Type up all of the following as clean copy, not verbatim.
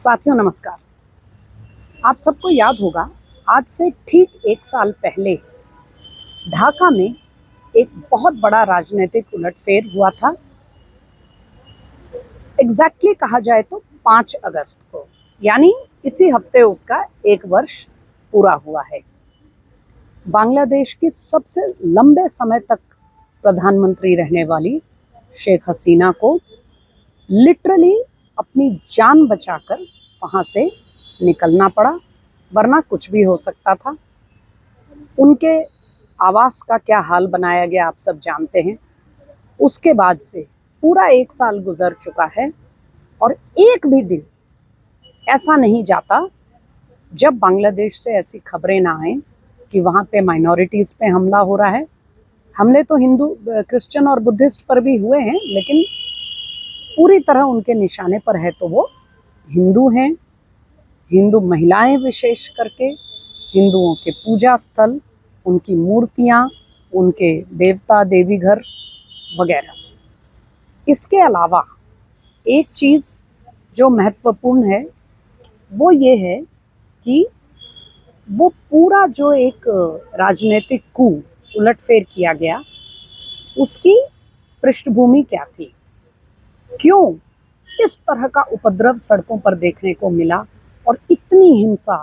साथियों नमस्कार। आप सबको याद होगा, आज से ठीक एक साल पहले ढाका में एक बहुत बड़ा राजनीतिक उलटफेर हुआ था। एग्जैक्टली कहा जाए तो 5 अगस्त को, यानी इसी हफ्ते उसका 1 वर्ष पूरा हुआ है। बांग्लादेश की सबसे लंबे समय तक प्रधानमंत्री रहने वाली शेख हसीना को लिटरली अपनी जान बचाकर वहाँ से निकलना पड़ा, वरना कुछ भी हो सकता था। उनके आवास का क्या हाल बनाया गया आप सब जानते हैं। उसके बाद से पूरा 1 साल गुजर चुका है और एक भी दिन ऐसा नहीं जाता जब बांग्लादेश से ऐसी खबरें ना आए कि वहाँ पे माइनॉरिटीज़ पे हमला हो रहा है। हमले तो हिंदू, क्रिश्चियन और बुद्धिस्ट पर भी हुए हैं, लेकिन पूरी तरह उनके निशाने पर है तो वो हिंदू हैं। हिंदू महिलाएं विशेष करके, हिंदुओं के पूजा स्थल, उनकी मूर्तियां, उनके देवता देवी घर वगैरह। इसके अलावा एक चीज़ जो महत्वपूर्ण है वो ये है कि वो पूरा जो एक राजनीतिक कू उलटफेर किया गया, उसकी पृष्ठभूमि क्या थी, क्यों इस तरह का उपद्रव सड़कों पर देखने को मिला और इतनी हिंसा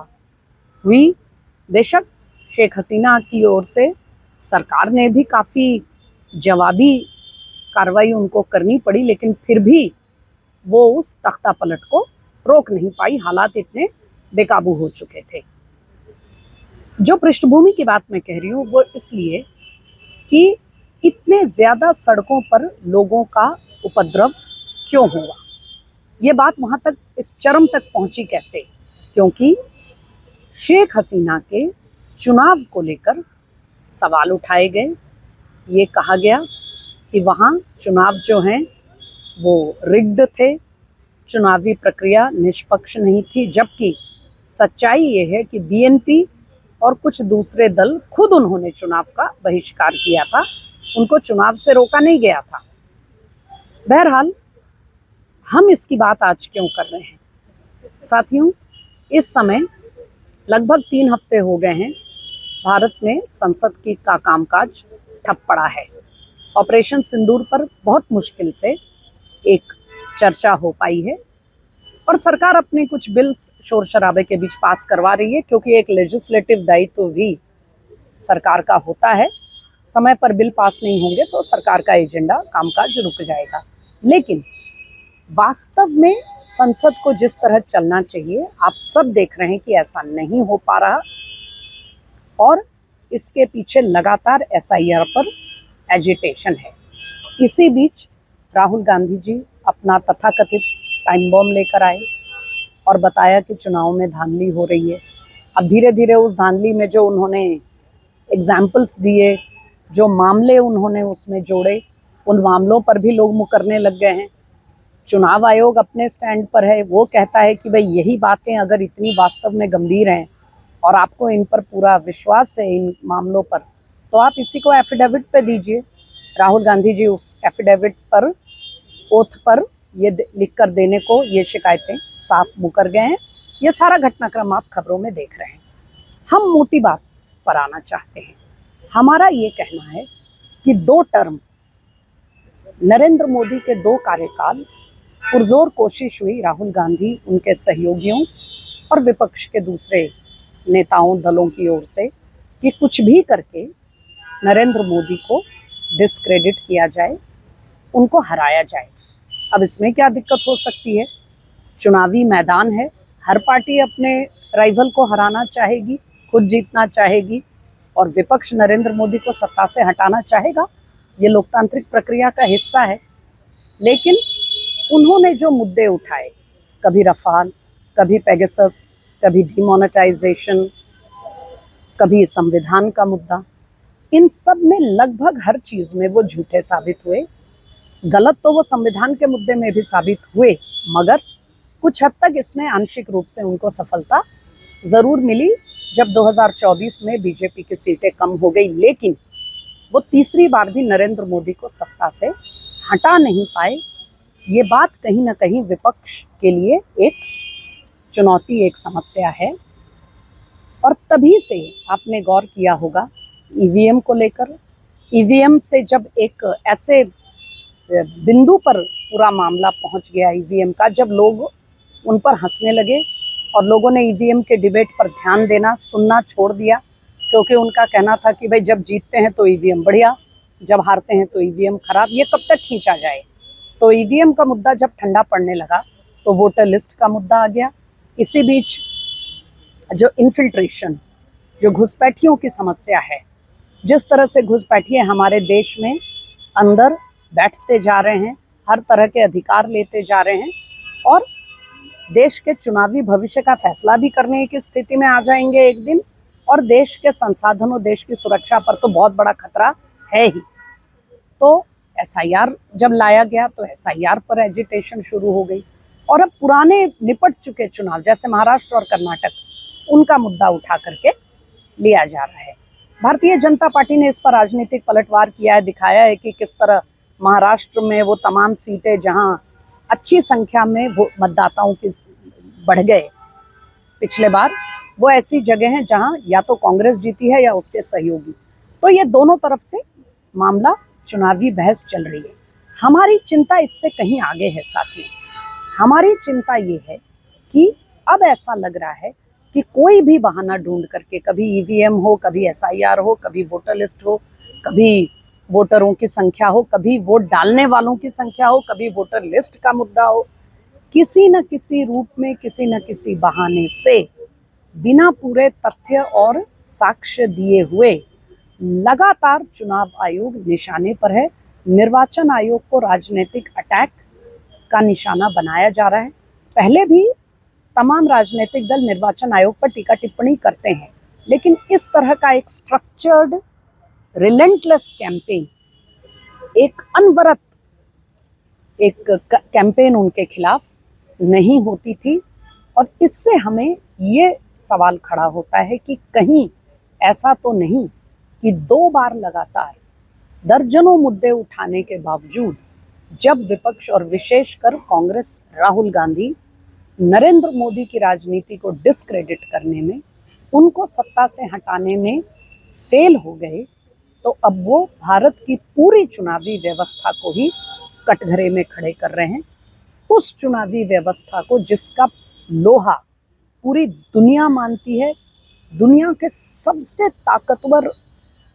हुई। बेशक शेख हसीना की ओर से सरकार ने भी काफ़ी जवाबी कार्रवाई उनको करनी पड़ी, लेकिन फिर भी वो उस तख्ता पलट को रोक नहीं पाई। हालात इतने बेकाबू हो चुके थे। जो पृष्ठभूमि की बात मैं कह रही हूँ वो इसलिए कि इतने ज़्यादा सड़कों पर लोगों का उपद्रव क्यों हुआ, ये बात वहाँ तक, इस चरम तक पहुँची कैसे? क्योंकि शेख हसीना के चुनाव को लेकर सवाल उठाए गए। ये कहा गया कि वहाँ चुनाव जो हैं वो रिग्ड थे, चुनावी प्रक्रिया निष्पक्ष नहीं थी, जबकि सच्चाई ये है कि बीएनपी और कुछ दूसरे दल खुद उन्होंने चुनाव का बहिष्कार किया था, उनको चुनाव से रोका नहीं गया था। बहरहाल हम इसकी बात आज क्यों कर रहे हैं? साथियों, इस समय लगभग 3 हफ्ते हो गए हैं भारत में संसद की का कामकाज ठप पड़ा है। ऑपरेशन सिंदूर पर बहुत मुश्किल से एक चर्चा हो पाई है और सरकार अपने कुछ बिल्स शोर शराबे के बीच पास करवा रही है, क्योंकि एक लेजिस्लेटिव दायित्व भी सरकार का होता है। समय पर बिल पास नहीं होंगे तो सरकार का एजेंडा, कामकाज रुक जाएगा। लेकिन वास्तव में संसद को जिस तरह चलना चाहिए, आप सब देख रहे हैं कि ऐसा नहीं हो पा रहा और इसके पीछे लगातार एसआईआर पर एजिटेशन है। इसी बीच राहुल गांधी जी अपना तथाकथित टाइम बॉम्ब लेकर आए और बताया कि चुनाव में धांधली हो रही है। अब धीरे धीरे उस धांधली में जो उन्होंने एग्जाम्पल्स दिए, जो मामले उन्होंने उसमें जोड़े, उन मामलों पर भी लोग मुकरने लग गए हैं। चुनाव आयोग अपने स्टैंड पर है, वो कहता है कि भाई यही बातें अगर इतनी वास्तव में गंभीर हैं और आपको इन पर पूरा विश्वास है, इन मामलों पर, तो आप इसी को एफिडेविट पे दीजिए। राहुल गांधी जी उस एफिडेविट पर, ओथ पर ये लिख कर देने को ये शिकायतें साफ मुकर गए हैं। ये सारा घटनाक्रम आप खबरों में देख रहे हैं। हम मोटी बात पर आना चाहते हैं। हमारा ये कहना है कि 2 टर्म नरेंद्र मोदी के 2 कार्यकाल, पुरजोर कोशिश हुई राहुल गांधी, उनके सहयोगियों और विपक्ष के दूसरे नेताओं, दलों की ओर से कि कुछ भी करके नरेंद्र मोदी को डिस्क्रेडिट किया जाए, उनको हराया जाए। अब इसमें क्या दिक्कत हो सकती है? चुनावी मैदान है, हर पार्टी अपने राइवल को हराना चाहेगी, खुद जीतना चाहेगी और विपक्ष नरेंद्र मोदी को सत्ता से हटाना चाहेगा। ये लोकतांत्रिक प्रक्रिया का हिस्सा है। लेकिन उन्होंने जो मुद्दे उठाए, कभी रफाल, कभी पेगासस, कभी डिमोनेटाइजेशन, कभी संविधान का मुद्दा, इन सब में लगभग हर चीज़ में वो झूठे साबित हुए। गलत तो वो संविधान के मुद्दे में भी साबित हुए, मगर कुछ हद तक इसमें आंशिक रूप से उनको सफलता ज़रूर मिली जब 2024 में बीजेपी की सीटें कम हो गई। लेकिन वो तीसरी बार भी नरेंद्र मोदी को सत्ता से हटा नहीं पाए। ये बात कहीं ना कहीं विपक्ष के लिए एक चुनौती, एक समस्या है। और तभी से आपने गौर किया होगा ईवीएम को लेकर। ईवीएम से जब एक ऐसे बिंदु पर पूरा मामला पहुंच गया ईवीएम का, जब लोग उन पर हंसने लगे और लोगों ने ईवीएम के डिबेट पर ध्यान देना सुनना छोड़ दिया, क्योंकि उनका कहना था कि भाई जब जीतते हैं तो ईवीएम बढ़िया, जब हारते हैं तो ईवीएम खराब, ये कब तक खींचा जाए। तो ईवीएम का मुद्दा जब ठंडा पड़ने लगा तो वोटर लिस्ट का मुद्दा आ गया। इसी बीच जो इन्फिल्ट्रेशन, जो घुसपैठियों की समस्या है, जिस तरह से घुसपैठिए हमारे देश में अंदर बैठते जा रहे हैं, हर तरह के अधिकार लेते जा रहे हैं और देश के चुनावी भविष्य का फैसला भी करने की स्थिति में आ जाएंगे एक दिन, और देश के संसाधनों, देश की सुरक्षा पर तो बहुत बड़ा खतरा है ही। तो एसआईआर जब लाया गया तो एसआईआर पर एजिटेशन शुरू हो गई, और अब पुराने निपट चुके चुनाव जैसे महाराष्ट्र और कर्नाटक, उनका मुद्दा उठा करके लिया जा रहा है। भारतीय जनता पार्टी ने इस पर राजनीतिक पलटवार किया है, दिखाया है कि किस तरह महाराष्ट्र में वो तमाम सीटें जहां अच्छी संख्या में वो मतदाताओं की बढ़ गए पिछले बार, वो ऐसी जगह हैं जहां या तो कांग्रेस जीती है या उसके सहयोगी। तो ये दोनों तरफ से मामला, चुनावी बहस चल रही है। हमारी चिंता इससे कहीं आगे है साथियों। हमारी चिंता ये है कि अब ऐसा लग रहा है कि कोई भी बहाना ढूंढ करके, कभी ईवीएम हो, कभी एसआईआर हो, कभी वोटर लिस्ट हो, कभी वोटरों की संख्या हो, कभी वोट डालने वालों की संख्या हो, कभी वोटर लिस्ट का मुद्दा हो, किसी न किसी रूप में, किसी न किसी बहाने से, बिना पूरे तथ्य और साक्ष्य दिए हुए लगातार चुनाव आयोग निशाने पर है। निर्वाचन आयोग को राजनीतिक अटैक का निशाना बनाया जा रहा है। पहले भी तमाम राजनीतिक दल निर्वाचन आयोग पर टीका टिप्पणी करते हैं, लेकिन इस तरह का एक स्ट्रक्चर्ड रिलेंटलेस कैंपेन, एक अनवरत एक कैंपेन उनके खिलाफ नहीं होती थी। और इससे हमें ये सवाल खड़ा होता है कि कहीं ऐसा तो नहीं कि 2 बार लगातार दर्जनों मुद्दे उठाने के बावजूद जब विपक्ष और विशेषकर कांग्रेस, राहुल गांधी नरेंद्र मोदी की राजनीति को डिस्क्रेडिट करने में, उनको सत्ता से हटाने में फेल हो गए, तो अब वो भारत की पूरी चुनावी व्यवस्था को ही कटघरे में खड़े कर रहे हैं। उस चुनावी व्यवस्था को जिसका लोहा पूरी दुनिया मानती है, दुनिया के सबसे ताकतवर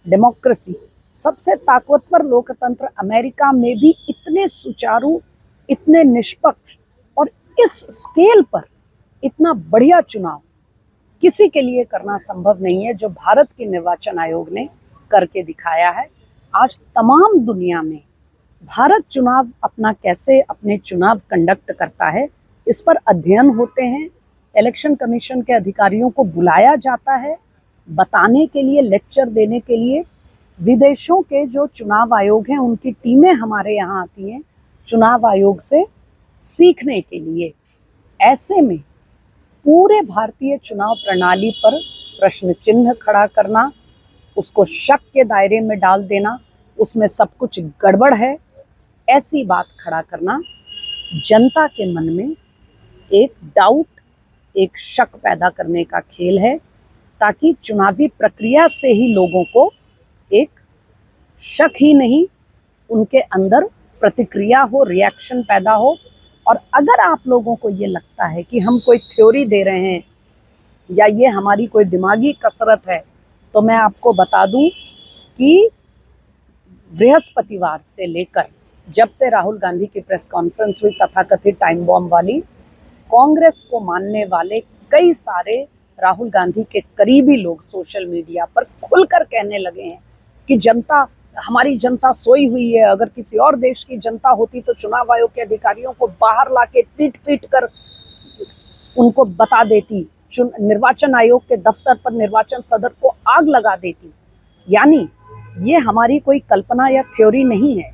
डेमोक्रेसी, सबसे ताकतवर लोकतंत्र अमेरिका में भी इतने सुचारू, इतने निष्पक्ष और इस स्केल पर इतना बढ़िया चुनाव किसी के लिए करना संभव नहीं है जो भारत के निर्वाचन आयोग ने करके दिखाया है। आज तमाम दुनिया में भारत चुनाव अपना कैसे अपने चुनाव कंडक्ट करता है, इस पर अध्ययन होते हैं। इलेक्शन कमीशन के अधिकारियों को बुलाया जाता है बताने के लिए, लेक्चर देने के लिए। विदेशों के जो चुनाव आयोग हैं उनकी टीमें हमारे यहाँ आती हैं चुनाव आयोग से सीखने के लिए। ऐसे में पूरे भारतीय चुनाव प्रणाली पर प्रश्न चिन्ह खड़ा करना, उसको शक के दायरे में डाल देना, उसमें सब कुछ गड़बड़ है, ऐसी बात खड़ा करना जनता के मन में एक डाउट, एक शक पैदा करने का खेल है, ताकि चुनावी प्रक्रिया से ही लोगों को एक शक ही नहीं, उनके अंदर प्रतिक्रिया हो, रिएक्शन पैदा हो। और अगर आप लोगों को ये लगता है कि हम कोई थ्योरी दे रहे हैं या ये हमारी कोई दिमागी कसरत है, तो मैं आपको बता दूं कि बृहस्पतिवार से लेकर जब से राहुल गांधी की प्रेस कॉन्फ्रेंस हुई तथाकथित टाइम बॉम्ब वाली, कांग्रेस को मानने वाले कई सारे राहुल गांधी के करीबी लोग सोशल मीडिया पर खुलकर कहने लगे हैं कि जनता, हमारी जनता सोई हुई है। अगर किसी और देश की जनता होती तो चुनाव आयोग के अधिकारियों को बाहर लाके पीट पीट कर उनको बता देती, निर्वाचन आयोग के दफ्तर पर, निर्वाचन सदर को आग लगा देती। यानी ये हमारी कोई कल्पना या थ्योरी नहीं है।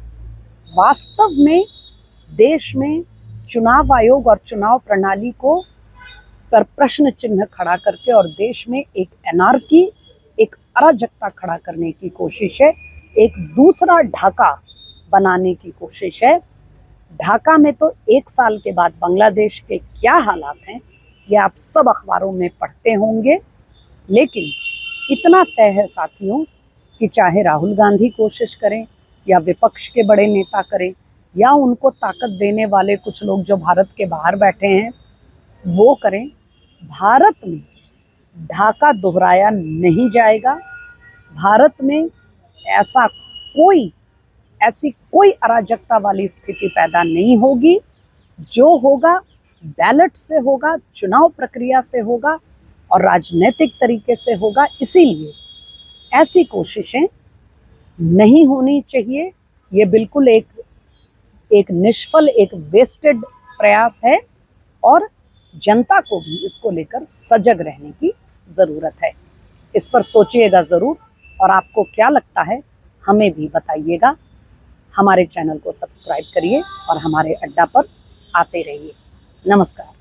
वास्तव में देश में चुनाव आयोग और चुनाव प्रणाली को पर प्रश्न चिन्ह खड़ा करके और देश में एक एनार्की, एक अराजकता खड़ा करने की कोशिश है, एक दूसरा ढाका बनाने की कोशिश है। ढाका में तो 1 साल के बाद बांग्लादेश के क्या हालात हैं ये आप सब अखबारों में पढ़ते होंगे। लेकिन इतना तय है साथियों कि चाहे राहुल गांधी कोशिश करें या विपक्ष के बड़े नेता करें या उनको ताकत देने वाले कुछ लोग जो भारत के बाहर बैठे हैं वो करें, भारत में ढाका दोहराया नहीं जाएगा। भारत में ऐसी कोई अराजकता वाली स्थिति पैदा नहीं होगी। जो होगा बैलेट से होगा, चुनाव प्रक्रिया से होगा और राजनीतिक तरीके से होगा। इसीलिए ऐसी कोशिशें नहीं होनी चाहिए। ये बिल्कुल एक निष्फल, एक वेस्टेड प्रयास है और जनता को भी इसको लेकर सजग रहने की ज़रूरत है। इस पर सोचिएगा ज़रूर और आपको क्या लगता है हमें भी बताइएगा। हमारे चैनल को सब्सक्राइब करिए और हमारे अड्डा पर आते रहिए। नमस्कार।